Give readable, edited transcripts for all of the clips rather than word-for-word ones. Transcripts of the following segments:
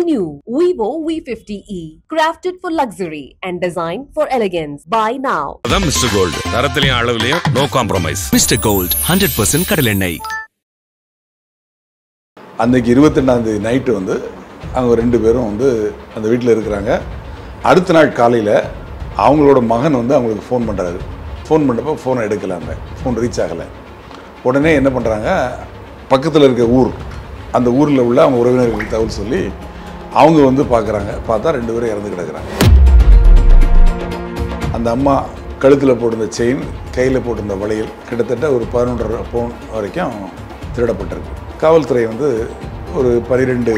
All new Vivo V50e, crafted for luxury and designed for elegance. Buy now. அதான் mister gold, தரத்திலையும் அளவுலையும் no compromise. Mister gold 100% கடல் எண்ணெய். அன்னைக்கு 22ஆம் தேதி நைட்டு வந்து அவங்க ரெண்டு பேரும் வந்து அந்த வீட்டில் இருக்கிறாங்க. அடுத்த நாள் காலையில் அவங்களோட மகன் வந்து அவங்களுக்கு ஃபோன் பண்ணுறாரு. ஃபோன் பண்ணப்போ ஃபோனை எடுக்கலாங்க, ஃபோன் ரீச் ஆகலை. உடனே என்ன பண்ணுறாங்க, பக்கத்தில் இருக்க ஊர், அந்த ஊரில் உள்ள அவங்க உறவினர்களுக்கு தகவல் சொல்லி அவங்க வந்து பார்க்குறாங்க. பார்த்தா ரெண்டு பேரும் இறந்து கிடக்குறாங்க. அந்த அம்மா கழுத்தில் போட்டிருந்த செயின், கையில் போட்டிருந்த வளையல் கிட்டத்தட்ட ஒரு 11.5 பவுன் வரைக்கும் திருடப்பட்டிருக்கு. காவல்துறை வந்து ஒரு 12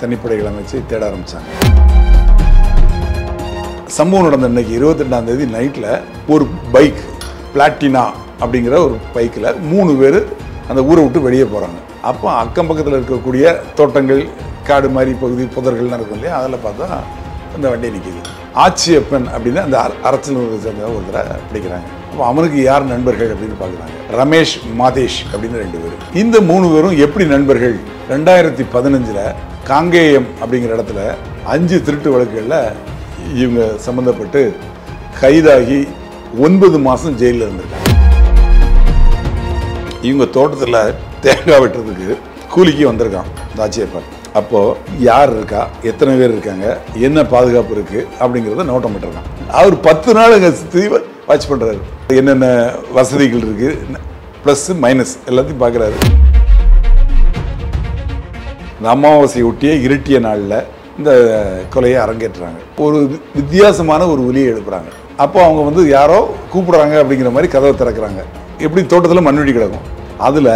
தனிப்படைகளை அமைச்சு தேட ஆரம்பித்தாங்க. சம்பவம் நடந்த அன்னைக்கு 22ஆம் தேதி நைட்டில் ஒரு பைக், பிளாட்டினா அப்படிங்கிற ஒரு பைக்கில் 3 பேர் அந்த ஊரை விட்டு வெளியே போகிறாங்க. அப்போ அக்கம் பக்கத்தில் இருக்கக்கூடிய தோட்டங்கள், காடு மாதிரி பகுதி, புதர்கள்லாம் இருக்கும் இல்லையா, அதில் பார்த்தா அந்த வண்டி நிற்கிது. ஆச்சியப்பன் அப்படின்னு அந்த அரசல் சேர்ந்த ஒருத்தரை பிடிக்கிறாங்க. அப்போ அவனுக்கு யார் நண்பர்கள் அப்படின்னு பார்க்குறாங்க. ரமேஷ், மாதேஷ் அப்படின்னு 2 பேர். இந்த 3 பேரும் எப்படி நண்பர்கள்? 2015 காங்கேயம் அப்படிங்கிற இடத்துல 5 திருட்டு வழக்குகளில் இவங்க சம்மந்தப்பட்டு கைதாகி 9 மாதம் ஜெயிலில் இருந்திருக்காங்க. இவங்க தோட்டத்தில் தேங்காய் வெட்டுறதுக்கு கூலிக்கு வந்திருக்கான் ஆச்சியப்பன். அப்போது யார் இருக்கா, எத்தனை பேர் இருக்காங்க, என்ன பாதுகாப்பு இருக்குது அப்படிங்கிறத நோட்டம் பண்ணிருக்கான். அவர் 10 நாள் அங்கே சுற்றி வாட்ச் பண்ணுறாரு. என்னென்ன வசதிகள் இருக்குது, ப்ளஸ் மைனஸ் எல்லாத்தையும் பார்க்குறாரு. இந்த அமாவாசையை ஒட்டிய இருட்டிய நாளில் இந்த கொலையை அரங்கேற்றுறாங்க. ஒரு வித்தியாசமான ஒரு ஒலியை எழுப்புறாங்க. அப்போ அவங்க வந்து யாரோ கூப்பிடுறாங்க அப்படிங்கிற மாதிரி கதவை திறக்கிறாங்க. எப்படி தோட்டத்தில் மண்வெடி கிடக்கும், அதில்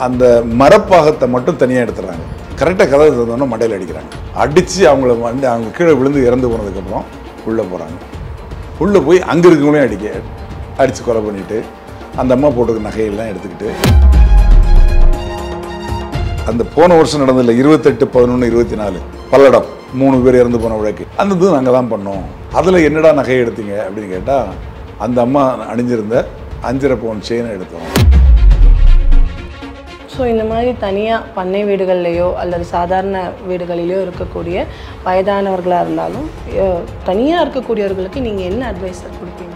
அந்த மரப்பாகத்தை மட்டும் தனியாக எடுத்துடுறாங்க. கரெக்டாக கதவை திறந்தோன்னா மண்டையில் அடிக்கிறாங்க. அடித்து அவங்க கீழே விழுந்து இறந்து போனதுக்கப்புறம் உள்ளே போகிறாங்க. உள்ளே போய் அங்கே இருக்கவங்களையும் அடித்து கொலை பண்ணிவிட்டு அந்த அம்மா போட்டுக்க நகையெல்லாம் எடுத்துக்கிட்டு, அந்த போன வருஷம் நடந்ததில்ல 28, 11, 24 பல்லடம் 3 பேர் இறந்து போன வழக்கு, அந்த இது நாங்கள் தான் பண்ணோம். அதில் என்னடா நகையை எடுத்தீங்க அப்படின்னு கேட்டால், அந்த அம்மா அணிஞ்சிருந்த 5.5 பவுன் செயினை எடுத்தோம். ஸோ இந்த மாதிரி தனியாக பண்ணை வீடுகள்லையோ அல்லது சாதாரண வீடுகளிலையோ இருக்கக்கூடிய வயதானவர்களாக இருந்தாலும் தனியாக இருக்கக்கூடியவர்களுக்கு நீங்கள் என்ன அட்வைஸ் கொடுப்பீங்க?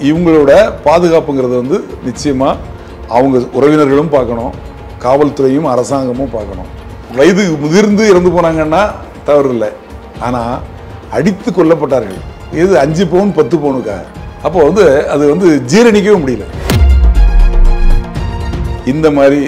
இவங்களோட பாதுகாப்புங்கிறது வந்து நிச்சயமாக அவங்க உறவினர்களும் பார்க்கணும், காவல்துறையும் அரசாங்கமும் பார்க்கணும். வயது முதிர்ந்து இறந்து போனாங்கன்னா தவறு இல்லை, ஆனால் அடித்து கொல்லப்பட்டார்கள். இது 5 பவுன் 10 பவுனுக்காக. அப்போ வந்து அது வந்து ஜீரணிக்கவே முடியல. இந்த மாதிரி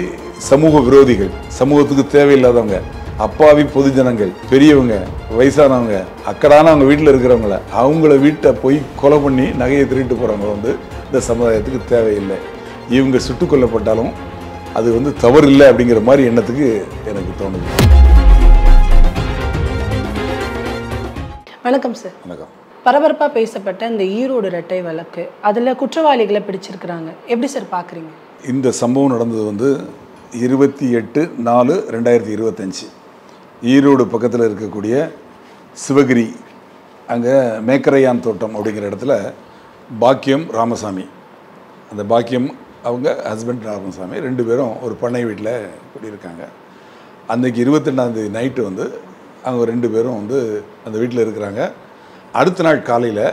சமூக விரோதிகள், சமூகத்துக்கு தேவையில்லாதவங்க, அப்பாவி பொதுஜனங்கள், பெரியவங்க, வயசானவங்க, அக்கடான அவங்க வீட்டில் இருக்கிறவங்கள, அவங்கள வீட்டை போய் கொலை பண்ணி நகையை திருட்டு போகிறவங்க வந்து இந்த சமுதாயத்துக்கு தேவையில்லை. இவங்க சுட்டுக் கொல்லப்பட்டாலும் அது வந்து தவறு இல்லை அப்படிங்கிற மாதிரி எண்ணத்துக்கு எனக்கு தோணுது. வணக்கம் சார். வணக்கம். பரபரப்பாக பேசப்பட்ட இந்த ஈரோடு இரட்டை வழக்கு, அதில் குற்றவாளிகளை பிடிச்சிருக்கிறாங்க, எப்படி சார் பார்க்குறீங்க? இந்த சம்பவம் நடந்தது வந்து 28/4/2025 ஈரோடு பக்கத்தில் இருக்கக்கூடிய சிவகிரி, அங்கே மேக்கரையான் தோட்டம் அப்படிங்கிற இடத்துல பாக்கியம், ராமசாமி, அந்த பாக்கியம் அவங்க ஹஸ்பண்ட் ராமசாமி 2 பேரும் ஒரு பண்ணை வீட்டில் குடியிருக்காங்க. அன்றைக்கி 22ஆம் தேதி நைட்டு வந்து அவங்க 2 பேரும் வந்து அந்த வீட்டில் இருக்கிறாங்க. அடுத்த நாள் காலையில்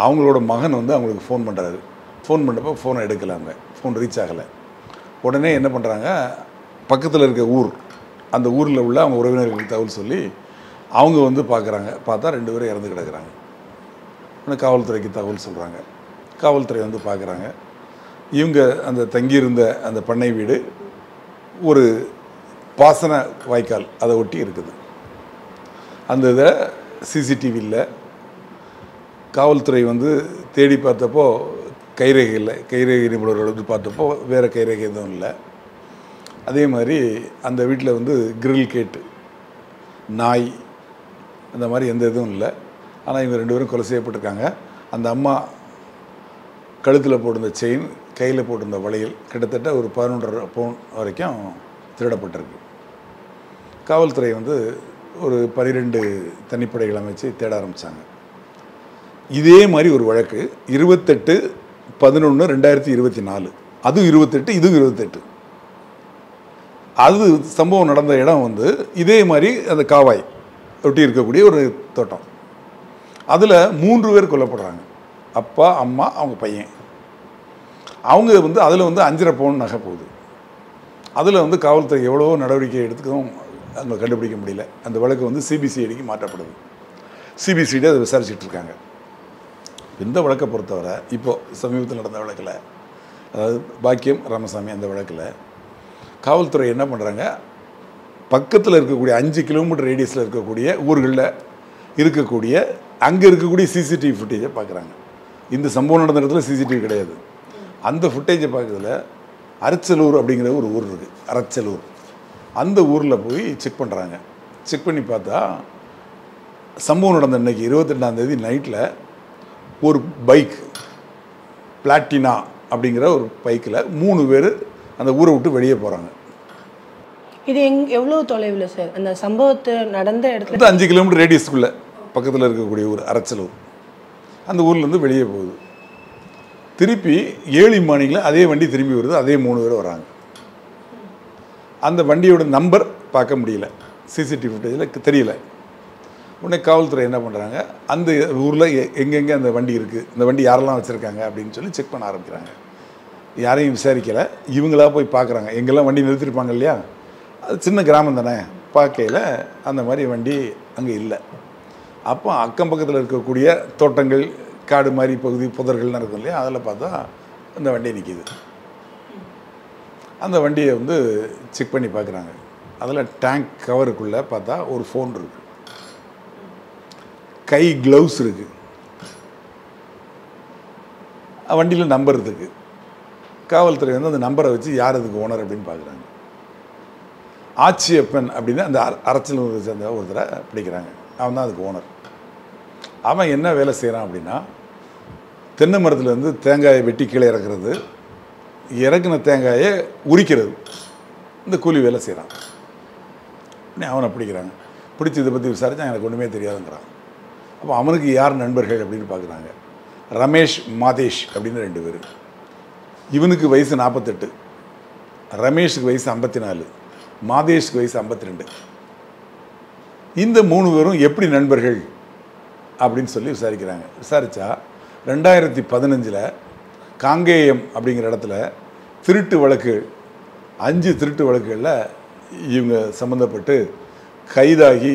அவங்களோட மகன் வந்து அவங்களுக்கு ஃபோன் பண்ணுறாரு. ஃபோன் பண்ணப்போ ஃபோனை எடுக்கலாங்க, ஃபோன் ரீச் ஆகலை. உடனே என்ன பண்ணுறாங்க, பக்கத்தில் இருக்க ஊர், அந்த ஊரில் உள்ள அவங்க உறவினர்களுக்கு தகவல் சொல்லி அவங்க வந்து பார்க்குறாங்க. பார்த்தா 2 பேரும் இறந்து கிடக்குறாங்க. உடனே காவல்துறைக்கு தகவல் சொல்கிறாங்க. காவல்துறை வந்து பார்க்குறாங்க. இவங்க அந்த தங்கியிருந்த அந்த பண்ணை வீடு ஒரு பாசன வாய்க்கால் அதை ஒட்டி இருக்குது. அந்த இதை சிசிடிவி இல்லை. காவல்துறை வந்து தேடி பார்த்தப்போ கைரேகை இல்லை. கைரேகை நிபுணர்களோடு பார்த்தப்போ வேறு கைரேகை எதுவும் இல்லை. அதே மாதிரி அந்த வீட்டில் வந்து கிரில் கேட்டு, நாய், அந்த மாதிரி எந்த இதுவும் இல்லை. ஆனால் இவங்க 2 பேரும் கொலை செய்யப்பட்டிருக்காங்க. அந்த அம்மா கழுத்தில் போட்டிருந்த செயின், கையில் போட்டிருந்த வளையல் கிட்டத்தட்ட ஒரு 11.5 பவுன் வரைக்கும் திருடப்பட்டிருக்கு. காவல்துறை வந்து ஒரு 12 தனிப்படைகள் அமைச்சு தேட ஆரம்பித்தாங்க. இதே மாதிரி ஒரு வழக்கு 28/11/2024, அதுவும் 28, இதுவும் 28. அது சம்பவம் நடந்த இடம் வந்து இதே மாதிரி அந்த காவாய் ஒட்டி இருக்கக்கூடிய ஒரு தோட்டம். அதில் 3 பேர் கொல்லப்படுறாங்க. அப்பா, அம்மா, அவங்க பையன். அவங்க வந்து அதில் வந்து 5.5 பவுன் நகை போகுது. அதில் வந்து காவல்துறை எவ்வளவோ நடவடிக்கை எடுத்துக்கவும் அவங்க கண்டுபிடிக்க முடியல. அந்த வழக்கு வந்து சிபிசிஐடிக்கு மாற்றப்படுது. சிபிசிஐடி அதை விசாரிச்சுட்டு இருக்காங்க. இந்த வழக்கை பொறுத்தவரை இப்போது சமீபத்தில் நடந்த வழக்கில், அதாவது பாக்கியம் ராமசாமி அந்த வழக்கில் காவல்துறை என்ன பண்ணுறாங்க, பக்கத்தில் இருக்கக்கூடிய 5 கிலோமீட்டர் ரேடியஸில் இருக்கக்கூடிய ஊர்களில் இருக்கக்கூடிய அங்கே இருக்கக்கூடிய சிசிடிவி ஃபுட்டேஜை பார்க்குறாங்க. இந்த சம்பவம் நடந்த இடத்துல சிசிடிவி கிடையாது. அந்த ஃபுட்டேஜை பார்க்குறதுல அரச்சலூர் அப்படிங்கிற ஒரு ஊர் இருக்குது, அரச்சலூர். அந்த ஊரில் போய் செக் பண்ணுறாங்க. செக் பண்ணி பார்த்தா சம்பவம் நடந்த அன்றைக்கி 22ஆம் தேதி நைட்டில் ஒரு பைக், பிளாட்டினா அப்படிங்கிற ஒரு பைக்கில் 3 பேர் அந்த ஊரை விட்டு வெளியே போகிறாங்க. இது எவ்வளோ தொலைவில் சார் அந்த சம்பவத்தை நடந்த இடத்துல? 5 கிலோமீட்டர் ரேடியஸ்க்குள்ளே பக்கத்தில் இருக்கக்கூடிய ஊர் அரச்சலூர். அந்த ஊர்லேருந்து வெளியே போகுது. திருப்பி 7 மார்னிங்கில் அதே வண்டி திரும்பி வருது. அதே 3 பேர் வராங்க. அந்த வண்டியோட நம்பர் பார்க்க முடியல, சிசிடிவி ஃபுட்டேஜில் தெரியல. உடனே காவல்துறை என்ன பண்ணுறாங்க, அந்த ஊரில் எங்கெங்கே அந்த வண்டி இருக்குது, இந்த வண்டி யாரெல்லாம் வச்சுருக்காங்க அப்படின்னு சொல்லி செக் பண்ண ஆரம்பிக்கிறாங்க. யாரையும் விசாரிக்கலை, இவங்களா போய் பார்க்குறாங்க. எங்கெல்லாம் வண்டி நிறுத்திருப்பாங்க இல்லையா, அது சின்ன கிராமம் தானே, பார்க்கையில் அந்த மாதிரி வண்டி அங்கே இல்லை. அப்போ அக்கம் பக்கத்தில் இருக்கக்கூடிய தோட்டங்கள், காடு மாதிரி பகுதி, புதர்கள்லாம் இருக்கும் இல்லையா, அதில் பார்த்தா அந்த வண்டி நிற்கிது. அந்த வண்டியை வந்து செக் பண்ணி பார்க்குறாங்க. அதில் டேங்க் கவருக்குள்ளே பார்த்தா ஒரு ஃபோன் இருக்குது, கை க்ளவுஸ் இருக்குது, வண்டியில் நம்பர் இருக்குது. காவல்துறை வந்து அந்த நம்பரை வச்சு யார் அதுக்கு ஓனர் அப்படின்னு பார்க்குறாங்க. ஆச்சியப்பன் அப்படின்னு அந்த அரச்சலூரை சேர்ந்த ஒருத்தரை பிடிக்கிறாங்க. அவன் தான் அதுக்கு ஓனர். அவன் என்ன வேலை செய்கிறான் அப்படின்னா, தென்னை மரத்துலேருந்து தேங்காயை வெட்டி கீழே இறக்குறது, இறக்குன தேங்காயை உரிக்கிறது, இந்த கூலி வேலை செய்கிறான். அவனை பிடிக்கிறாங்க. பிடிச்சி இதை பற்றி விசாரித்தா எனக்கு ஒன்றுமே தெரியாதுங்கிறான். அப்போ அவனுக்கு யார் நண்பர்கள் அப்படின்னு பார்க்குறாங்க. ரமேஷ், மாதேஷ் அப்படின்னு 2 பேர். இவனுக்கு வயசு 48, ரமேஷுக்கு வயசு 54, மாதேஷுக்கு வயசு 52. இந்த 3 பேரும் எப்படி நண்பர்கள் அப்படின்னு சொல்லி விசாரிக்கிறாங்க. விசாரித்தா 2015 காங்கேயம் அப்படிங்கிற இடத்துல திருட்டு வழக்கு, 5 திருட்டு வழக்குகளில் இவங்க சம்மந்தப்பட்டு கைதாகி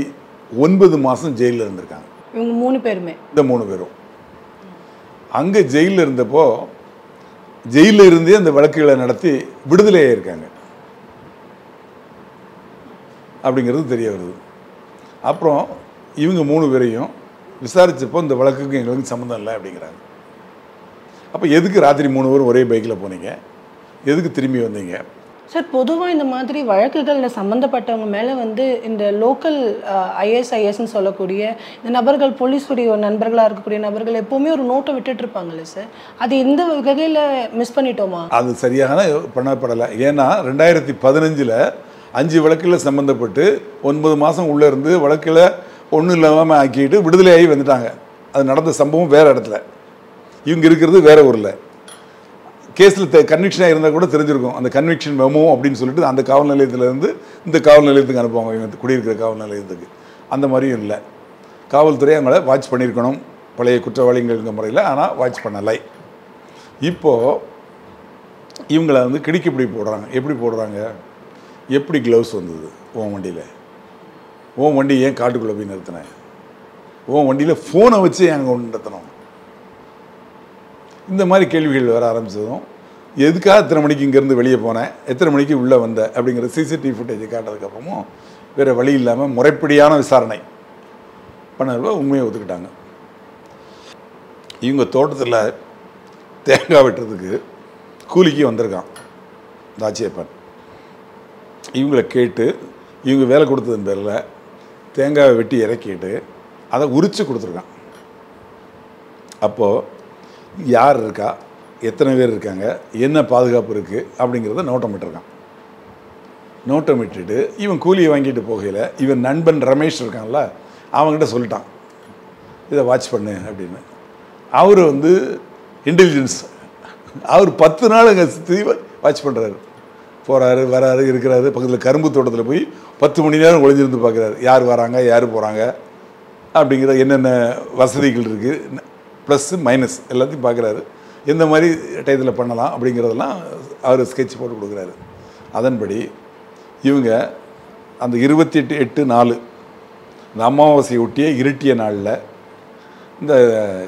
9 மாதம் ஜெயிலில் இருந்திருக்காங்க. இவங்க 3 பேருமே, இந்த 3 பேரும் அங்கே ஜெயிலில் இருந்தப்போ ஜெயிலில் இருந்தே அந்த வழக்குகளை நடத்தி விடுதலையாக இருக்காங்க அப்படிங்கிறது தெரிய வருது. அப்புறம் இவங்க 3 பேரையும் விசாரித்தப்போ இந்த வழக்குக்கு எங்களுக்கு சம்மந்தம் இல்லை அப்படிங்கிறாங்க. அப்போ எதுக்கு ராத்திரி 3 பேரும் ஒரே பைக்கில் போனீங்க, எதுக்கு திரும்பி வந்தீங்க? சார், பொதுவாக இந்த மாதிரி வழக்குகளில் சம்மந்தப்பட்டவங்க மேலே வந்து இந்த லோக்கல் ஐஎஸ்ஐஎஸ்ன்னு சொல்லக்கூடிய இந்த நபர்கள், போலீஸுடைய நண்பர்களாக இருக்கக்கூடிய நபர்கள் எப்போவுமே ஒரு நோட்டை விட்டுட்டு இருப்பாங்கல்ல சார், அது இந்த வகையில் மிஸ் பண்ணிட்டோமா? அது சரியாக பண்ணப்படலை. ஏன்னா 2015 5 வழக்கில் சம்மந்தப்பட்டு 9 மாதம் உள்ளே இருந்து வழக்கில் ஒன்றும் இல்லாமல் ஆக்கிட்டு விடுதலையாகி வந்துட்டாங்க. அது நடந்த சம்பவம் வேறு இடத்துல, இவங்க இருக்கிறது வேறு ஊரில். கேஸில் கன்விக்ஷனாக இருந்தால் கூட தெரிஞ்சிருக்கும். அந்த கன்விக்ஷன் மெமோ அப்படின்னு சொல்லிட்டு அந்த காவல் நிலையத்திலேருந்து இந்த காவல் நிலையத்துக்கு அனுப்புவாங்க, இவங்க குடியிருக்கிற காவல் நிலையத்துக்கு. அந்த மாதிரியும் இல்லை. காவல்துறை அவங்கள வாட்ச் பண்ணியிருக்கணும் பழைய குற்றவாளிங்கிற முறையில், ஆனால் வாட்ச் பண்ணலை. இப்போது இவங்களை வந்து கிடுக்கிப்பிடி போடுறாங்க. எப்படி போடுறாங்க, எப்படி க்ளவுஸ் வந்தது உன் வண்டியில், உன் வண்டி ஏன் காட்டுக்குள்ளே போய் நிறுத்தினேன், உன் வண்டியில் ஃபோனை வச்சு ஏன் கொண்டு நிறுத்தணும், இந்த மாதிரி கேள்விகள் வர ஆரம்பித்ததும், எதுக்காக எத்தனை மணிக்கு இங்கேருந்து வெளியே போனேன், எத்தனை மணிக்கு உள்ளே வந்த அப்படிங்கிற சிசிடிவி ஃபுட்டேஜை காட்டுறதுக்கப்புறமும் வேறு வழி இல்லாமல் முறைப்படியான விசாரணை பண்ண உண்மையை ஒத்துக்கிட்டாங்க. இவங்க தோட்டத்தில் தேங்காய் வெட்டுறதுக்கு கூலிக்கு வந்திருக்கான் தாச்சியப்பன். இவங்களை கேட்டு இவங்க வேலை கொடுத்ததன் பேரில் தேங்காயை வெட்டி இறக்கிட்டு அதை உரித்து கொடுத்துருக்கான். அப்போது யார் இருக்கா, எத்தனை பேர் இருக்காங்க, என்ன பாதுகாப்பு இருக்குது அப்படிங்கிறத நோட்டமிட்டிருக்கான். நோட்டமிட்டுட்டு இவன் கூலியை வாங்கிட்டு போகையில் இவன் நண்பன் ரமேஷ் இருக்கான்ல, அவங்ககிட்ட சொல்லிட்டான் இதை வாட்ச் பண்ணு அப்படின்னு. அவர் வந்து இன்டெலிஜென்ஸ், அவர் 10 நாள் அங்கே சுற்றி வாட்ச் பண்ணுறாரு. போகிறாரு வராரு இருக்கிறாரு. பக்கத்தில் கரும்பு தோட்டத்தில் போய் 10 மணி நேரம் ஒளிஞ்சிருந்து பார்க்குறாரு. யார் வராங்க, யார் போகிறாங்க அப்படிங்கிற என்னென்ன வசதிகள் இருக்குது, ப்ளஸ்ஸு மைனஸ் எல்லாத்தையும் பார்க்குறாரு. எந்த மாதிரி டயத்தில் பண்ணலாம் அப்படிங்கிறதெல்லாம் அவர் ஸ்கெட்ச் போட்டு கொடுக்குறாரு. அதன்படி இவங்க அந்த 28/8/4 இந்த அமாவாசையை ஒட்டிய இருட்டிய நாளில் இந்த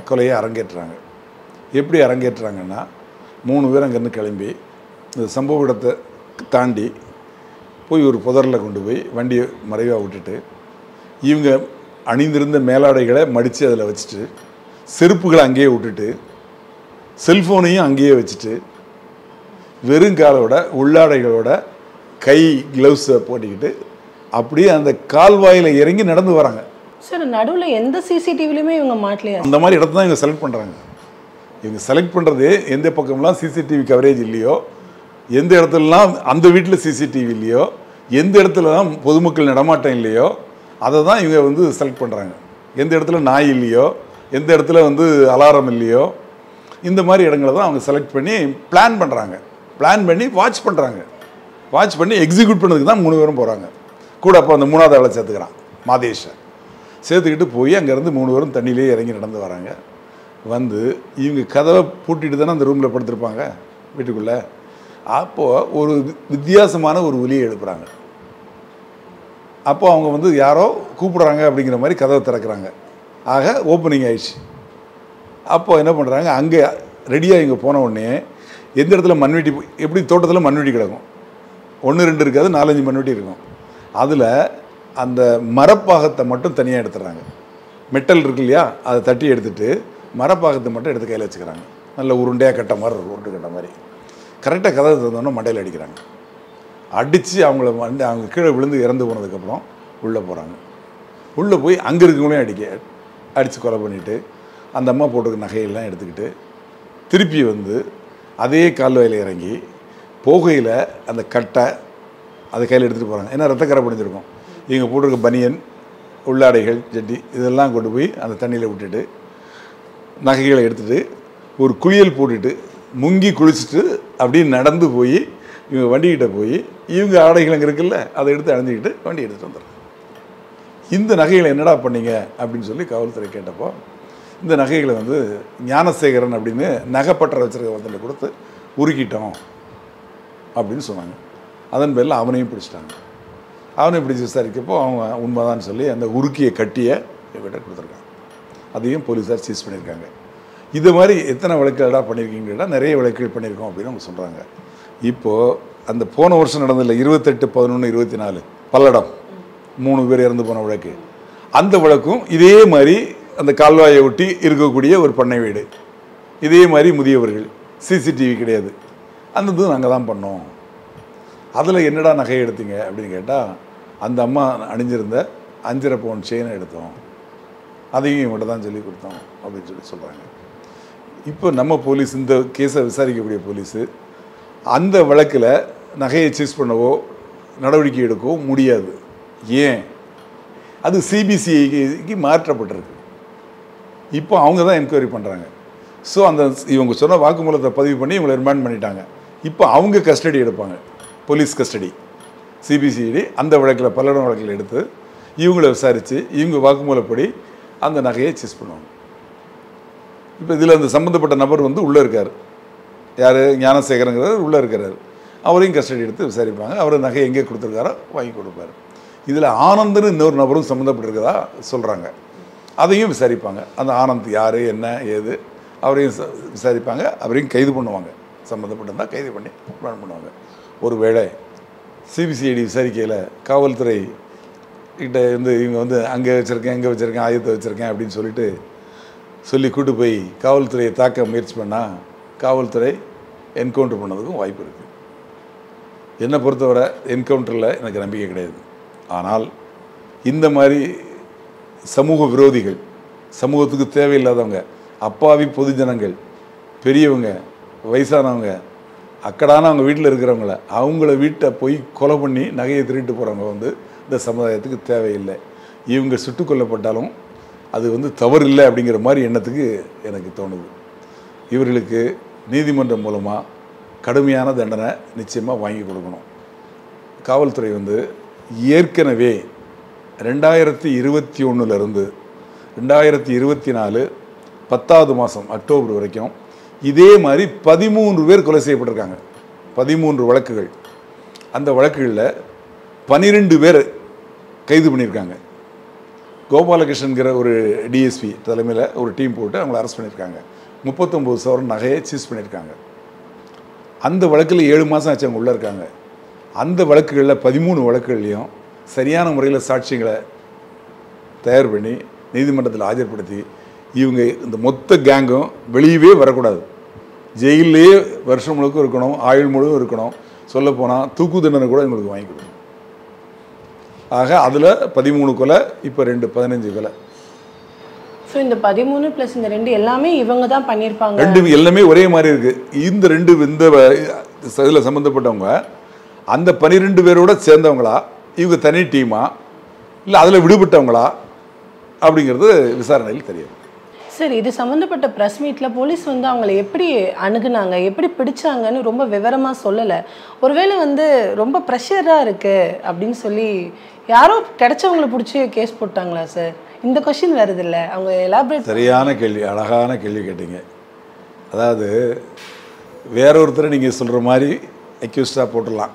கொலையை அரங்கேற்றுறாங்க. எப்படி அரங்கேற்றுறாங்கன்னா 3 பேர் அங்கேருந்து கிளம்பி இந்த சம்பவ இடத்தை தாண்டி போய் ஒரு புதரில் கொண்டு போய் வண்டியை மறைவாக விட்டுட்டு இவங்க அணிந்திருந்த மேலாடைகளை மடித்து அதில் வச்சுட்டு செருப்புகளை அங்கேயே விட்டுட்டு செல்ஃபோனையும் அங்கேயே வச்சுட்டு வெறுங்காலோட உள்ளாடைகளோட கை க்ளவுஸை போட்டிக்கிட்டு அப்படியே அந்த கால்வாயில் இறங்கி நடந்து வராங்க. சார் நடுவில் எந்த சிசிடிவிலையுமே இவங்க மாட்டலையா? அந்த மாதிரி இடத்த தான் இவங்க செலக்ட் பண்ணுறாங்க. இவங்க செலக்ட் பண்ணுறது எந்த பக்கம்லாம் சிசிடிவி கவரேஜ் இல்லையோ, எந்த இடத்துலலாம் அந்த வீட்டில் சிசிடிவி இல்லையோ, எந்த இடத்துலலாம் பொதுமக்கள் நடமாட்டம் இல்லையோ அதை தான் இவங்க வந்து செலக்ட் பண்ணுறாங்க. எந்த இடத்துல நாய் இல்லையோ, எந்த இடத்துல வந்து அலாரம் இல்லையோ, இந்த மாதிரி இடங்களை தான் அவங்க செலக்ட் பண்ணி பிளான் பண்ணுறாங்க. பிளான் பண்ணி வாட்ச் பண்ணுறாங்க. வாட்ச் பண்ணி எக்ஸிக்யூட் பண்ணதுக்கு தான் 3 பேரும் போகிறாங்க. கூட அப்போ அந்த 3வது ஆளை சேர்த்துக்கிறான், மாதேஷை சேர்த்துக்கிட்டு போய் அங்கேருந்து 3 பேரும் தண்ணியிலே இறங்கி நடந்து வராங்க. வந்து இவங்க கதவை பூட்டிட்டு தானே அந்த ரூமில் படுத்திருப்பாங்க வீட்டுக்குள்ளே. அப்போது ஒரு வித்தியாசமான ஒரு ஒலியை எழுப்புறாங்க. அப்போது அவங்க வந்து யாரோ கூப்பிட்றாங்க அப்படிங்கிற மாதிரி கதவை திறக்கிறாங்க. ஆக ஓப்பனிங் ஆயிடுச்சு. அப்போது என்ன பண்ணுறாங்க, அங்கே ரெடியாக இங்கே போன உடனே எந்த இடத்துல மண்வெட்டி, எப்படி தோட்டத்தில் மண்வெட்டி கிடக்கும், 1 2 இருக்காது, 4 5 மண்வெட்டி இருக்கும். அதில் அந்த மரப்பாகத்தை மட்டும் தனியாக எடுத்துடுறாங்க. மெட்டல் இருக்கு இல்லையா, அதை தட்டி எடுத்துகிட்டு மரப்பாகத்தை மட்டும் எடுத்து கையில் வச்சுக்கிறாங்க. நல்ல உருண்டையாக கட்ட மாதிரி, உருண்டு கட்ட மாதிரி. கரெக்டாக கதவை திறந்தோன்னா மண்டையில் அடிக்கிறாங்க. அடித்து அவங்க கீழே விழுந்து இறந்து போனதுக்கப்புறம் உள்ளே போகிறாங்க. உள்ளே போய் அங்கே இருக்கவங்களையும் அடித்து கொலை பண்ணிவிட்டு அந்த அம்மா போட்டுக்க நகையெல்லாம் எடுத்துக்கிட்டு திருப்பி வந்து அதே கால்வாயில் இறங்கி போகையில் அந்த கட்டை அதை கையில் எடுத்துகிட்டு போகிறாங்க. ஏன்னா ரத்தக்கரை படிஞ்சிருக்கும். இவங்க போட்டிருக்க பனியன், உள்ளாடைகள், ஜட்டி இதெல்லாம் கொண்டு போய் அந்த தண்ணியில் விட்டுட்டு நகைகளை எடுத்துகிட்டு ஒரு குளியல் போட்டுட்டு முங்கி குளிச்சுட்டு அப்படியே நடந்து போய் இவங்க வண்டிக்கிட்ட போய் இவங்க ஆடைகள் அங்கே இருக்குல்ல அதை எடுத்து அணிஞ்சிக்கிட்டு வண்டி எடுத்துகிட்டு வந்துடுறாங்க. இந்த நகைகளை என்னடா பண்ணீங்க அப்படின்னு சொல்லி காவல்துறை கேட்டப்போ இந்த நகைகளை வந்து ஞானசேகரன் அப்படின்னு நகைப்பற்ற வச்சுருக்க ஒருத்தனை கொடுத்து உருக்கிட்டோம் அப்படின்னு சொன்னாங்க. அதன் பேரில் அவனையும் பிடிச்சிட்டாங்க. அவனையும் பிடிச்சி விசாரிக்கப்போ அவங்க உண்மைதான்னு சொல்லி அந்த உருக்கிய கட்டியை இவர்கிட்ட கொடுத்துருக்காங்க. அதையும் போலீஸார் சீஸ் பண்ணியிருக்காங்க. இது மாதிரி எத்தனை வழக்குகளா பண்ணியிருக்கீங்கன்னா நிறைய வழக்குகள் பண்ணியிருக்கோம் அப்படின்னு அவங்க சொல்கிறாங்க. இப்போது அந்த போன வருஷம் நடந்ததில்ல 28, 11, 24 பல்லடம் 3 பேர் இறந்து போன வழக்கு, அந்த வழக்கும் இதே மாதிரி அந்த கால்வாயை ஒட்டி இருக்கக்கூடிய ஒரு பண்ணை வீடு, இதே மாதிரி முதியவர்கள், சிசிடிவி கிடையாது. அந்த இது நாங்கள் தான் பண்ணோம். அதில் என்னடா நகை எடுத்தீங்க அப்படின்னு கேட்டால் அந்த அம்மா அணிஞ்சிருந்த 5.5 பவுன் செயினை எடுத்தோம், அதையும் இவங்கள்ட்ட தான் சொல்லி கொடுத்தோம் அப்படின்னு சொல்கிறாங்க. இப்போ நம்ம போலீஸ் இந்த கேஸை விசாரிக்கக்கூடிய போலீஸு அந்த வழக்கில் நகையை சீஸ் பண்ணவோ நடவடிக்கை எடுக்கவோ முடியாது. ஏன்? அது சிபிசிஐக்கு மாற்றப்பட்டிருக்கு. இப்போ அவங்க தான் என்கொயரி பண்ணுறாங்க. ஸோ அந்த இவங்க சொன்ன வாக்குமூலத்தை பதிவு பண்ணி இவங்களை ரிமாண்ட் பண்ணிட்டாங்க. இப்போ அவங்க கஸ்டடி எடுப்பாங்க, போலீஸ் கஸ்டடி. சிபிசிஐடி அந்த வழக்கில் பல்லடம் வழக்கில் எடுத்து இவங்களை விசாரித்து இவங்க வாக்குமூலப்படி அந்த நகையை சீஸ் பண்ணுவாங்க. இப்போ இதில் அந்த சம்மந்தப்பட்ட நபர் வந்து உள்ளே இருக்கார். யார்? ஞானசேகரங்கிறவர் உள்ளே இருக்கிறார். அவரையும் கஸ்டடி எடுத்து விசாரிப்பாங்க. அவர் நகை எங்கே கொடுத்துருக்காரோ வாங்கி கொடுப்பார். இதில் ஆனந்த்னு இன்னொரு நபரும் சம்மந்தப்பட்டிருக்கதா சொல்கிறாங்க. அதையும் விசாரிப்பாங்க. அந்த ஆனந்த் யார், என்ன ஏது, அவரையும் விசாரிப்பாங்க. அவரையும் கைது பண்ணுவாங்க. சம்மந்தப்பட்டிருந்தால் கைது பண்ணி பிளான் பண்ணுவாங்க. ஒரு வேளை சிபிசிஐடி விசாரிக்கையில் காவல்துறை கிட்ட வந்து இவங்க வந்து அங்கே வச்சுருக்கேன், இங்கே வச்சுருக்கேன், ஆயுதத்தை வச்சுருக்கேன் அப்படின்னு சொல்லி கூட்டு போய் காவல்துறையை தாக்க முயற்சி பண்ணால் காவல்துறை என்கவுண்டர் பண்ணதுக்கும் வாய்ப்பு இருக்குது. என்னை பொறுத்தவரை என்கவுண்டரில் எனக்கு நம்பிக்கை கிடையாது. ஆனால் இந்த மாதிரி சமூக விரோதிகள், சமூகத்துக்கு தேவையில்லாதவங்க, அப்பாவி பொதுஜனங்கள், பெரியவங்க, வயசானவங்க, அக்கடான அவங்க வீட்டில் இருக்கிறவங்கள அவங்கள வீட்டை போய் கொலை பண்ணி நகையை திருட்டு போகிறவங்க வந்து இந்த சமுதாயத்துக்கு தேவையில்லை. இவங்க சுட்டுக் கொல்லப்பட்டாலும் அது வந்து தவறு இல்லை அப்படிங்கிற மாதிரி எண்ணத்துக்கு எனக்கு தோணுது. இவர்களுக்கு நீதிமன்றம் மூலமாக கடுமையான தண்டனை நிச்சயமாக வாங்கி கொடுக்கணும். காவல்துறை வந்து ஏற்கனவே 2021 2024 10வது மாதம் அக்டோபர் வரைக்கும் இதே மாதிரி 13 பேர் கொலை செய்யப்பட்டிருக்காங்க. 13 வழக்குகள். அந்த வழக்குகளில் 12 பேர் கைது பண்ணியிருக்காங்க. கோபாலகிருஷ்ணன்கிற ஒரு டிஎஸ்பி தலைமையில் ஒரு டீம் போட்டு அவங்கள அரெஸ்ட் பண்ணியிருக்காங்க. 39 சவரன் நகையை சீஸ் பண்ணியிருக்காங்க. அந்த வழக்கில் 7 மாதம் ஆச்சு அவங்க உள்ளே இருக்காங்க. அந்த வழக்குகளில் 13 வழக்குகள்லையும் சரியான முறையில் சாட்சியங்களை தயார் பண்ணி நீதிமன்றத்தில் ஆஜர்படுத்தி இவங்க இந்த மொத்த கேங்கும் வெளியவே வரக்கூடாது, ஜெயிலே வருஷம் முழுக்க இருக்கணும், ஆயுள் முழுவதும் இருக்கணும், சொல்லப்போனால் தூக்கு தண்டனை கூட இவங்களுக்கு வாங்கி கொடுக்கணும். ஆக அதில் 13 கொலை, இப்போ 15 கொலை. ஸோ இந்த 13 + இந்த 2 எல்லாமே இவங்க தான் பண்ணியிருப்பாங்க. 2 எல்லாமே ஒரே மாதிரி இருக்குது. இந்த 2 இந்த இதில் சம்மந்தப்பட்டவங்க அந்த 12 பேரோட சேர்ந்தவங்களா, இவங்க தனி டீமா, இல்லை அதில் விடுபட்டவங்களா அப்படிங்கிறது விசாரணையில் தெரியும். சார், இது சம்மந்தப்பட்ட ப்ரெஸ் மீட்டில் போலீஸ் வந்து அவங்கள எப்படி அணுகுனாங்க, எப்படி பிடிச்சாங்கன்னு ரொம்ப விவரமாக சொல்லலை. ஒருவேளை வந்து ரொம்ப ப்ரெஷராக இருக்குது அப்படின்னு சொல்லி யாரோ கிடைச்சவங்களை பிடிச்சி கேஸ் போட்டாங்களா சார்? இந்த கொஸ்டின் வருது இல்லை, அவங்க எலாபரேட். சரியான கேள்வி, அழகான கேள்வி கேட்டீங்க. அதாவது வேற ஒருத்தரை நீங்கள் சொல்கிற மாதிரி அக்யூஸ்டாக போட்டுடலாம்.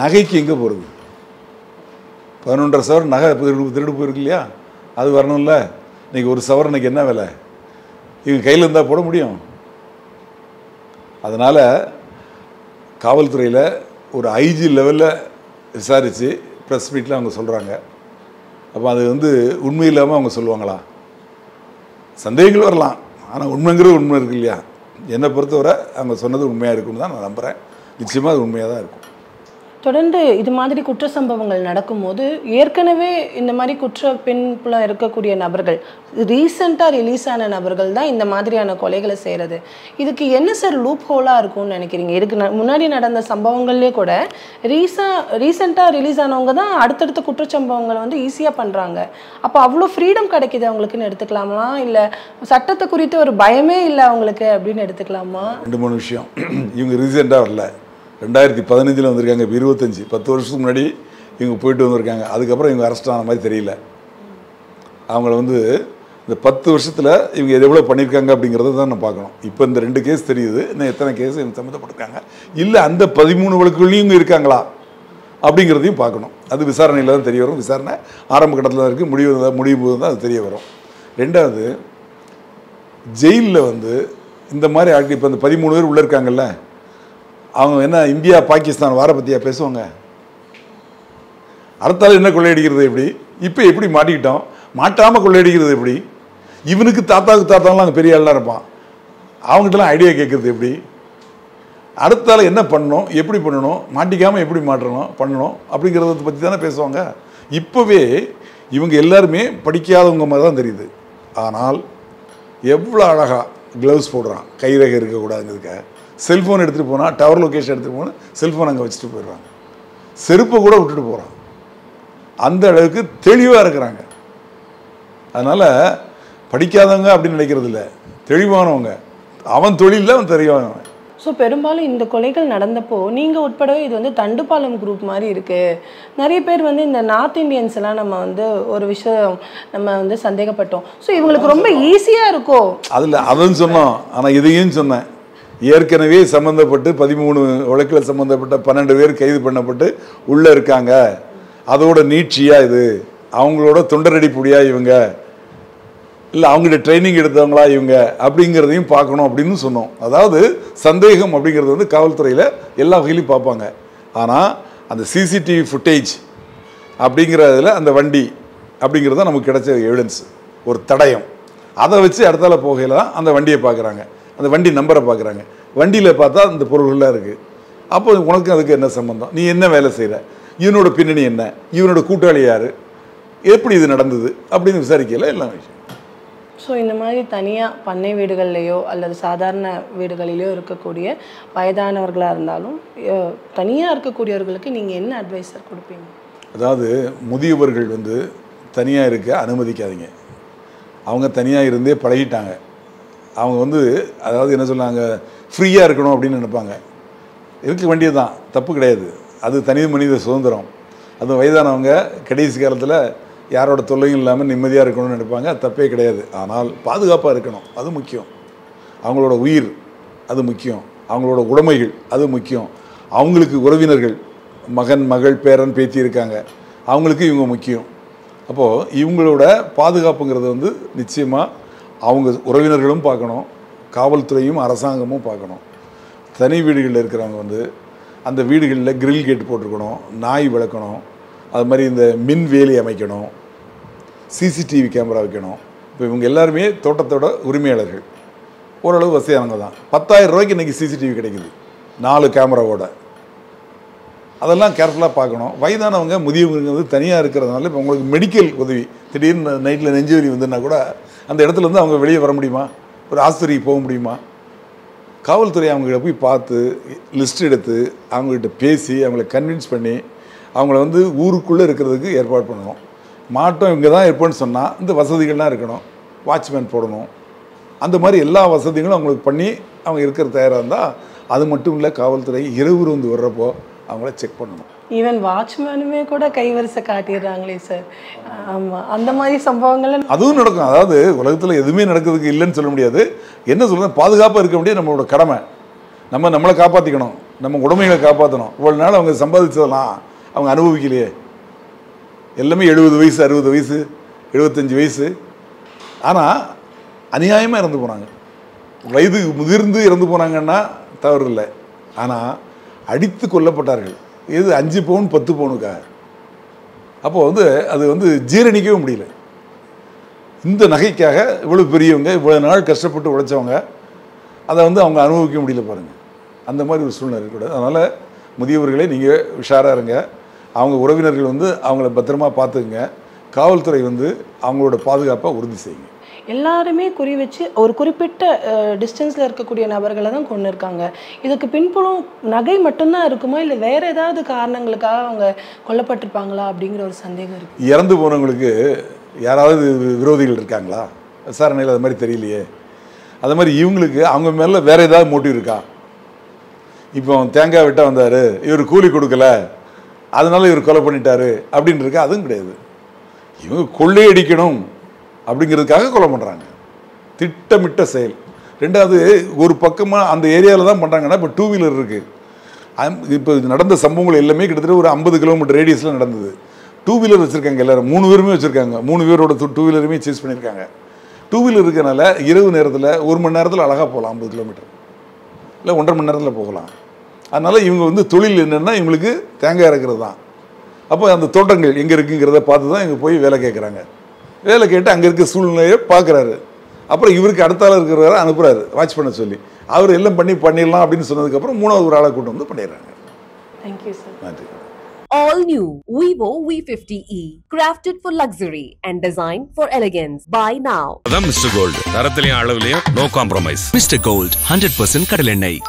நகைக்கு எங்கே போகிறது? 11.5 சவரன் நகை திருடு போயிருக்கு இல்லையா, அது வரணும்ல. இன்றைக்கி ஒரு சவரனுக்கு என்ன விலை? இவங்க கையில் இருந்தால் போட முடியும். அதனால் காவல்துறையில் ஒரு ஐஜி லெவலில் விசாரித்து ப்ரெஸ் மீட்டில் அவங்க சொல்கிறாங்க. அப்போ அது வந்து உண்மை இல்லாமல் அவங்க சொல்லுவாங்களா? சந்தேகங்கள் வரலாம், ஆனால் உண்மைங்கிறது உண்மை இருக்கு இல்லையா? என்னை பொறுத்தவரை அவங்க சொன்னது உண்மையாக இருக்குன்னு தான் நான் நம்புகிறேன். நிச்சயமாக அது உண்மையாக தான் இருக்கும். தொடர்ந்து இது மாதிரி குற்ற சம்பவங்கள் நடக்கும்போது ஏற்கனவே இந்த மாதிரி குற்ற பின்புலம் இருக்கக்கூடிய நபர்கள், ரீசெண்டாக ரிலீஸ் ஆன நபர்கள் தான் இந்த மாதிரியான கொலைகளை செய்கிறது. இதுக்கு என்ன சார் லூப் ஹோலாக இருக்கும்னு நினைக்கிறீங்க? இதுக்கு முன்னாடி நடந்த சம்பவங்கள்லேயே கூட ரீசெண்டாக ரிலீஸ் ஆனவங்க தான் அடுத்தடுத்த குற்றச்சம்பவங்களை வந்து ஈஸியாக பண்ணுறாங்க. அப்போ அவ்வளோ ஃப்ரீடம் கிடைக்கிது அவங்களுக்குன்னு எடுத்துக்கலாமா, இல்லை சட்டத்தை குறித்து ஒரு பயமே இல்லை அவங்களுக்கு அப்படின்னு எடுத்துக்கலாமா? 2-3 விஷயம். இவங்க ரீசெண்டாக வரல, 2015 வந்திருக்காங்க. இப்போ 25 10 வருஷத்துக்கு முன்னாடி இவங்க போயிட்டு வந்திருக்காங்க. அதுக்கப்புறம் இவங்க அரெஸ்ட் ஆன மாதிரி தெரியல. அவங்கள வந்து இந்த 10 வருஷத்தில் இவங்க எவ்வளோ பண்ணியிருக்காங்க அப்படிங்கிறத தான் நான் பார்க்கணும். இப்போ இந்த 2 கேஸ் தெரியுது, இன்னும் எத்தனை கேஸ் இவங்க சம்மந்தப்பட்டிருக்காங்க, இல்லை அந்த 13 வழக்குகளையும் இவங்க இருக்காங்களா அப்படிங்கிறதையும் பார்க்கணும். அது விசாரணையில் தான் தெரிய வரும். விசாரணை ஆரம்ப கட்டத்தில் தான் இருக்குது, முடியும் போது தான் அது தெரிய வரும். 2வது, ஜெயிலில் வந்து இந்த மாதிரி ஆட்கள் இப்போ இந்த 13 பேர் உள்ளே இருக்காங்கல்ல, அவங்க என்ன இந்தியா பாகிஸ்தான் வார பற்றியா பேசுவாங்க? அடுத்தாலும் என்ன கொள்ளையடிக்கிறது எப்படி? இப்போ எப்படி மாட்டிக்கிட்டோம், மாட்டாமல் கொள்ளையடிக்கிறது எப்படி? இவனுக்கு தாத்தாவுக்கு அங்கே பெரிய ஆளாக இருப்பான், அவங்ககிட்டலாம் ஐடியா கேட்குறது எப்படி? அடுத்தால என்ன பண்ணணும், எப்படி பண்ணணும், மாட்டிக்காமல் எப்படி பண்ணணும் அப்படிங்கிறத பற்றி தானே பேசுவாங்க. இப்போவே இவங்க எல்லாருமே படிக்காதவங்க மாதிரி தான் தெரியுது. ஆனால் எவ்வளோ அழகாக க்ளவுஸ் போடுறான், கைரேகை இருக்கக்கூடாதுங்கிறதுக்காக. செல்ஃபோன் எடுத்துகிட்டு போனால், டவர் லொக்கேஷன் எடுத்துகிட்டு போனால் செல்ஃபோன் அங்கே வச்சுட்டு போயிடுறாங்க, செருப்பை கூட விட்டுட்டு போகிறான். அந்த அளவுக்கு தெளிவாக இருக்கிறாங்க. அதனால் படிக்காதவங்க அப்படின்னு நினைக்கிறது இல்லை, தெளிவானவங்க. அவன் தொழிலில் அவன் தெளிவானவன். ஸோ பெரும்பாலும் இந்த கொலைகள் நடந்தப்போ நீங்கள் உட்படவே இது வந்து தண்டுப்பாலம் குரூப் மாதிரி இருக்குது. நிறைய பேர் வந்து இந்த நார்த் இந்தியன்ஸ் எல்லாம் நம்ம வந்து ஒரு விஷயம் நம்ம வந்து சந்தேகப்பட்டோம். ஸோ இவங்களுக்கு ரொம்ப ஈஸியாக இருக்கும். அதில் அதுன்னு சொன்னோம். ஆனால் இதையும் சொன்னேன், ஏற்கனவே சம்மந்தப்பட்டு 13 வழக்கில் சம்மந்தப்பட்ட 12 பேர் கைது பண்ணப்பட்டு உள்ளே இருக்காங்க. அதோட நீட்சியாக இது, அவங்களோட தொண்டரடி புடியா இவங்க, இல்லை அவங்கள்ட்ட ட்ரைனிங் எடுத்தவங்களா இவங்க அப்படிங்கிறதையும் பார்க்கணும் அப்படின்னு சொன்னோம். அதாவது சந்தேகம் அப்படிங்கிறது வந்து காவல்துறையில் எல்லா வகையிலையும் பார்ப்பாங்க. ஆனால் அந்த சிசிடிவி ஃபுட்டேஜ் அப்படிங்கிறதுல அந்த வண்டி அப்படிங்கிறது தான் நமக்கு கிடைச்ச எவிடன்ஸ், ஒரு தடயம். அதை வச்சு அடுத்தால போகையில் தான் அந்த வண்டியை பார்க்குறாங்க, அந்த வண்டி நம்பரை பார்க்குறாங்க. வண்டியில் பார்த்தா அந்த பொருள்கள்லாம் இருக்குது. அப்போ உனக்கு அதுக்கு என்ன சம்மந்தம், நீ என்ன வேலை செய்கிற, இவனோட பின்னணி என்ன, இவனோட கூட்டாளி யார், எப்படி இது நடந்தது அப்படின்னு விசாரிக்கல எல்லாம் விஷயம். ஸோ இந்த மாதிரி தனியாக பண்ணை வீடுகள்லையோ அல்லது சாதாரண வீடுகளிலையோ இருக்கக்கூடிய வயதானவர்களாக இருந்தாலும் தனியாக இருக்கக்கூடியவர்களுக்கு நீங்கள் என்ன அட்வைஸர் கொடுப்பீங்க? அதாவது முதியவர்கள் வந்து தனியாக இருக்க அனுமதிக்காதீங்க. அவங்க தனியாக இருந்தே பழகிட்டாங்க. அவங்க வந்து அதாவது என்ன சொன்னாங்க, ஃப்ரீயாக இருக்கணும் அப்படின்னு நினைப்பாங்க. இருக்க வேண்டியது தான், தப்பு கிடையாது. அது தனி மனித சுதந்திரம். அது வயதானவங்க கடைசி காலத்தில் யாரோட தொல்லையும் இல்லாமல் நிம்மதியாக இருக்கணும்னு நினைப்பாங்க. அது தப்பே கிடையாது. ஆனால் பாதுகாப்பாக இருக்கணும், அது முக்கியம். அவங்களோட உயிர் அது முக்கியம். அவங்களோட உடைமைகள் அது முக்கியம். அவங்களுக்கு உறவினர்கள், மகன் மகள் பேரன் பேத்தி இருக்காங்க, அவங்களுக்கு இவங்க முக்கியம். அப்போது இவங்களோட பாதுகாப்புங்கிறது வந்து நிச்சயமாக அவங்க உறவினர்களும் பார்க்கணும், காவல்துறையும் அரசாங்கமும் பார்க்கணும். தனி வீடுகளில் இருக்கிறவங்க வந்து அந்த வீடுகளில் கிரில் கேட் போட்டிருக்கணும், நாய் வளர்க்கணும், அது மாதிரி இந்த மின் வேலி அமைக்கணும், சிசிடிவி கேமரா வைக்கணும். இப்போ இவங்க எல்லாருமே தோட்டத்தோட உரிமையாளர்கள், ஓரளவு வசதியானவங்க தான். 10,000 ரூபாய்க்கு இன்றைக்கி சிசிடிவி கிடைக்குது 4 கேமராவோட. அதெல்லாம் கேர்ஃபுல்லாக பார்க்கணும். வயதானவங்க முதியவங்க வந்து தனியாக இருக்கிறதுனால இப்போ உங்களுக்கு மெடிக்கல் உதவி, திடீர்னு நைட்டில் நெஞ்சு வலி வந்துன்னா கூட அந்த இடத்துலேருந்து அவங்க வெளியே வர முடியுமா, ஒரு ஆஸ்பத்திரிக்கு போக முடியுமா? காவல்துறை அவங்ககிட்ட போய் பார்த்து லிஸ்ட் எடுத்து அவங்ககிட்ட பேசி அவங்கள கன்வின்ஸ் பண்ணி அவங்கள வந்து ஊருக்குள்ளே இருக்கிறதுக்கு ஏற்பாடு பண்ணணும். மாட்டோம் இங்கே தான் இருப்போன்னு சொன்னால் இந்த வசதிகள்லாம் இருக்கணும், வாட்ச்மேன் போடணும், அந்த மாதிரி எல்லா வசதிகளும் அவங்களுக்கு பண்ணி அவங்க இருக்கிற தயாராக இருந்தால். அது மட்டும் இல்லை, காவல்துறை இரவு வந்து வர்றப்போ அவங்கள செக் பண்ணணும். ஈவன் வாட்ச்மேனுமே கூட கைவரிசை காட்டிடுறாங்களே சார். ஆமாம், அந்த மாதிரி சம்பவங்கள் அதுவும் நடக்கும். அதாவது உலகத்தில் எதுவுமே நடக்கிறதுக்கு இல்லைன்னு சொல்ல முடியாது. என்ன சொல்கிறது, பாதுகாப்பாக இருக்க வேண்டிய நம்மளோட கடமை. நம்மளை காப்பாற்றிக்கணும், நம்ம உடைமைகளை காப்பாற்றணும். இவ்வளோ நாள் அவங்க சம்பாதிச்சதெல்லாம் அவங்க அனுபவிக்கலையே. எல்லாமே 70 வயசு 60 வயசு 75 வயசு, ஆனால் அநியாயமாக இறந்து போனாங்க. வயது முதிர்ந்து இறந்து போனாங்கன்னா தவறு இல்லை, ஆனால் அடித்து கொல்லப்பட்டார்கள். இது 5 பவுன் 10 பவுனுக்காக. அப்போது வந்து அது வந்து ஜீரணிக்கவே முடியல. இந்த நகைக்காக இவ்வளோ பெரியவங்க இவ்வளோ நாள் கஷ்டப்பட்டு உழைச்சவங்க அதை வந்து அவங்க அனுபவிக்க முடியல பாருங்கள். அந்த மாதிரி ஒரு சூழ்நிலை இருக்கக்கூடாது. அதனால் முதியவர்களே நீங்கள் உஷாராக இருங்க. அவங்க உறவினர்கள் வந்து அவங்கள பத்திரமா பார்த்துக்குங்க. காவல்துறை வந்து அவங்களோட பாதுகாப்பை உறுதி செய்யுங்க. எல்லாருமே குறி வச்சு ஒரு குறிப்பிட்ட டிஸ்டன்ஸில் இருக்கக்கூடிய நபர்களை தான் கொண்டு இருக்காங்க. இதுக்கு பின்புலம் நகை மட்டும்தான் இருக்குமா, இல்லை வேறு ஏதாவது காரணங்களுக்காக அவங்க கொல்லப்பட்டிருப்பாங்களா அப்படிங்கிற ஒரு சந்தேகம் இருக்குது. இறந்து போனவங்களுக்கு யாராவது விரோதிகள் இருக்காங்களா? விசாரணையில் அது மாதிரி தெரியலையே. அது மாதிரி இவங்களுக்கு அவங்க மேலே வேறு ஏதாவது மோட்டிவ் இருக்கா? இப்போ தேங்காய் வெட்ட வந்தார், இவர் கூலி கொடுக்கல, அதனால இவர் கொலை பண்ணிட்டாரு அப்படின்னு இருக்கா? அதுவும் கிடையாது. இவங்க கொள்ளையடிக்கணும் அப்படிங்கிறதுக்காக கொலை பண்ணுறாங்க. திட்டமிட்ட செயல். ரெண்டாவது, ஒரு பக்கமாக அந்த ஏரியாவில் தான் பண்ணுறாங்கன்னா, இப்போ 2 வீலர் இருக்குது. இப்போ நடந்த சம்பவங்கள் எல்லாமே கிட்டத்தட்ட ஒரு 50 கிலோமீட்டர் ரேடியஸில் நடந்தது. 2 வீலர் வச்சுருக்காங்க எல்லோரும், 3 பேருமே வச்சுருக்காங்க. 3 பேரோட 2 வீலருமே சீஸ் பண்ணியிருக்காங்க. 2 வீலர் இருக்கிறனால இரவு நேரத்தில் 1 மணி நேரத்தில் அழகாக போகலாம், 50 கிலோமீட்டர் இல்லை 1.5 மணி நேரத்தில் போகலாம். அதனால் இவங்க வந்து தொழில் என்னென்னா இவங்களுக்கு தேங்காய் இறக்குறது தான். அப்போ அந்த தோட்டங்கள் எங்கே இருக்குங்கிறத பார்த்து தான் இங்கே போய் வேலை கேட்குறாங்க. வேலை கேட்டு அங்கே இருக்க சூழ்நிலையை பார்க்குறாரு. அப்புறம் இவருக்கு அடுத்தால இருக்கிறவரை அனுப்புகிறாரு வாட்ச் பண்ண சொல்லி. அவர் எல்லாம் பண்ணிடலாம் அப்படின்னு சொன்னதுக்கப்புறம் 3வது ஒரு ஆளை கூட்டு வந்து பண்ணிடுறாங்க. Thank you sir. நன்றி. All new Vivo V50e, crafted for luxury and designed for elegance. Buy now. அதான் மிஸ்டர் கோல்டு, தரத்திலையும் அளவுலையும் நோ காம்ப்ரமைஸ். மிஸ்டர் கோல்ட் 100% கடலெண்ணெய்.